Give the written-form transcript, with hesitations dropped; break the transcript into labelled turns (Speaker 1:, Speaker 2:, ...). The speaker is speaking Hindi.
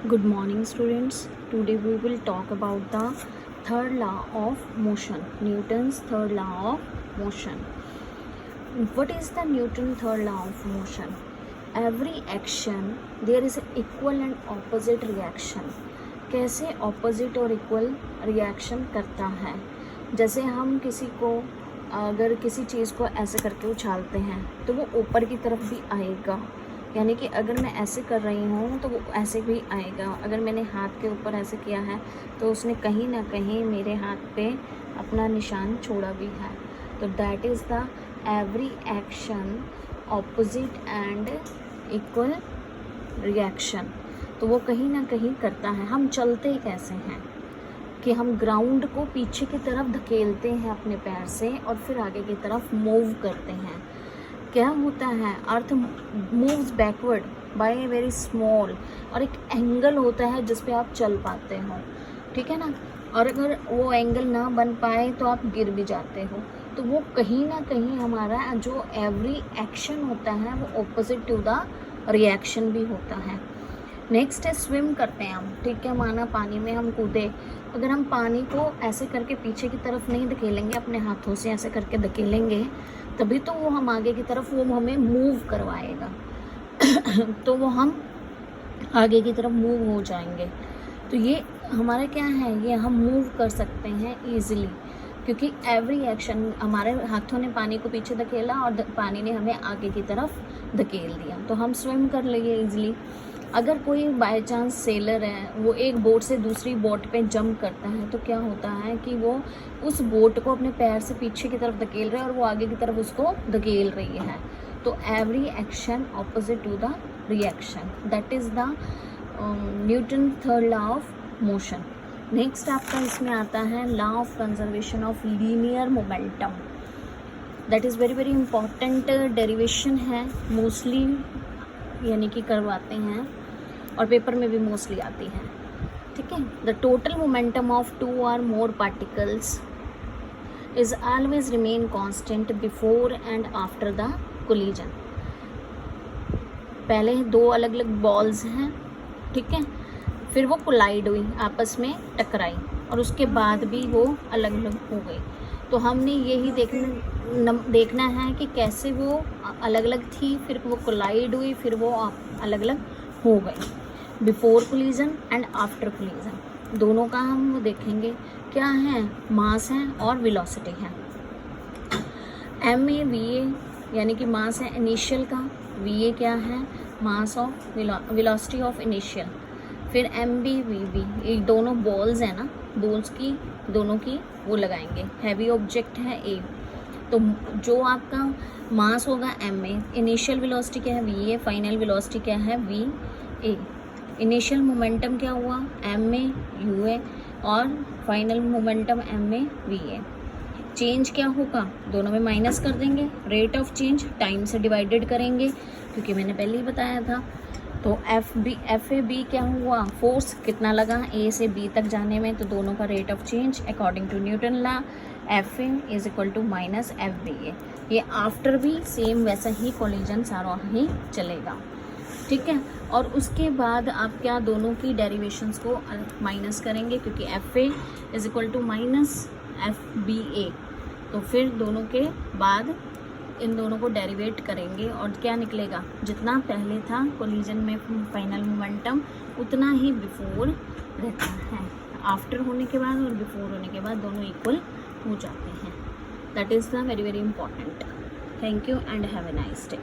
Speaker 1: Good morning, students. Today we will talk about the third law of motion, Newton's third law of motion. What is the Newton's third law of motion? Every action there is an equal and opposite reaction. कैसे opposite और equal reaction करता है? जैसे हम किसी को अगर किसी चीज़ को ऐसे करके उछालते हैं तो वो ऊपर की तरफ भी आएगा, यानी कि अगर मैं ऐसे कर रही हूँ तो वो ऐसे भी आएगा। अगर मैंने हाथ के ऊपर ऐसे किया है तो उसने कहीं ना कहीं मेरे हाथ पे अपना निशान छोड़ा भी है। तो that is the every action opposite and equal reaction. तो वो कहीं ना कहीं करता है। हम चलते कैसे हैं कि हम ग्राउंड को पीछे की तरफ धकेलते हैं अपने पैर से और फिर आगे की तरफ मूव करते हैं। क्या होता है, earth moves backward by a very small, और एक एंगल होता है जिस पे आप चल पाते हो, ठीक है ना। और अगर वो एंगल ना बन पाए तो आप गिर भी जाते हो। तो वो कहीं ना कहीं हमारा जो एवरी एक्शन होता है वो ऑपोजिट टू द रिएक्शन भी होता है। नेक्स्ट है स्विम करते हैं हम, ठीक है। माना पानी में हम कूदे, अगर हम पानी को ऐसे करके पीछे की तरफ नहीं धकेलेंगे, अपने हाथों से ऐसे करके धकेलेंगे, तभी तो वो हम आगे की तरफ वो हमें मूव करवाएगा तो वो हम आगे की तरफ मूव हो जाएंगे। तो ये हमारा क्या है, ये हम मूव कर सकते हैं ईजिली, क्योंकि एवरी एक्शन हमारे हाथों ने पानी को पीछे धकेला और पानी ने हमें आगे की तरफ धकेल दिया, तो हम स्विम कर लेंगे ईजिली। अगर कोई बाय चांस सेलर है, वो एक बोट से दूसरी बोट पे जंप करता है, तो क्या होता है कि वो उस बोट को अपने पैर से पीछे की तरफ धकेल रहा है और वो आगे की तरफ उसको धकेल रही है। तो every action opposite to the reaction, that is the Newton third law of motion. Next आपका इसमें आता है law of conservation of linear momentum. That is very very important derivation है, मोस्टली यानी कि करवाते हैं और पेपर में भी मोस्टली आती है, ठीक है। The total momentum of two or more particles is always remain constant before and after the collision. पहले दो अलग अलग बॉल्स हैं, ठीक है, फिर वो कोलाइड हुई, आपस में टकराई, और उसके बाद भी वो अलग अलग हो गई। तो हमने यही देखना है कि कैसे वो अलग अलग थी, फिर वो कोलाइड हुई, फिर वो अलग अलग हो गई। Before collision and after collision दोनों का हम वो देखेंगे। क्या है, मास है और वेलोसिटी है। MAVA यानी कि मास है इनिशियल का, VA क्या है, mass of velocity of initial. फिर MBVB, ये दोनों बॉल्स है ना, बॉल्स की दोनों की वो लगाएंगे। हैवी ऑब्जेक्ट है A, तो जो आपका मास होगा MA, इनिशियल वेलोसिटी क्या है VA, फाइनल वेलोसिटी क्या है VA। इनिशियल मोमेंटम क्या हुआ MA UA और final momentum MA VA। Change क्या होगा, दोनों में माइनस कर देंगे। रेट ऑफ चेंज टाइम से डिवाइडेड करेंगे, क्योंकि मैंने पहले ही बताया था। तो FAB क्या हुआ, फोर्स कितना लगा A से B तक जाने में, तो दोनों का rate of change according to Newton law FA is equal to minus FBA। ये आफ्टर भी सेम वैसा ही कोलिजन सारा ही चलेगा, ठीक है। और उसके बाद आप क्या दोनों की डेरिवेशंस को माइनस करेंगे, क्योंकि FA is equal to minus FBA। तो फिर दोनों के बाद इन दोनों को डेरिवेट करेंगे और क्या निकलेगा, जितना पहले था कोलिजन में फाइनल मोमेंटम उतना ही बिफोर रहता है। आफ्टर होने के बाद और बिफोर होने के बाद दोनों इक्वल हो जाते हैं। That is the very very important. Thank you and have a nice day.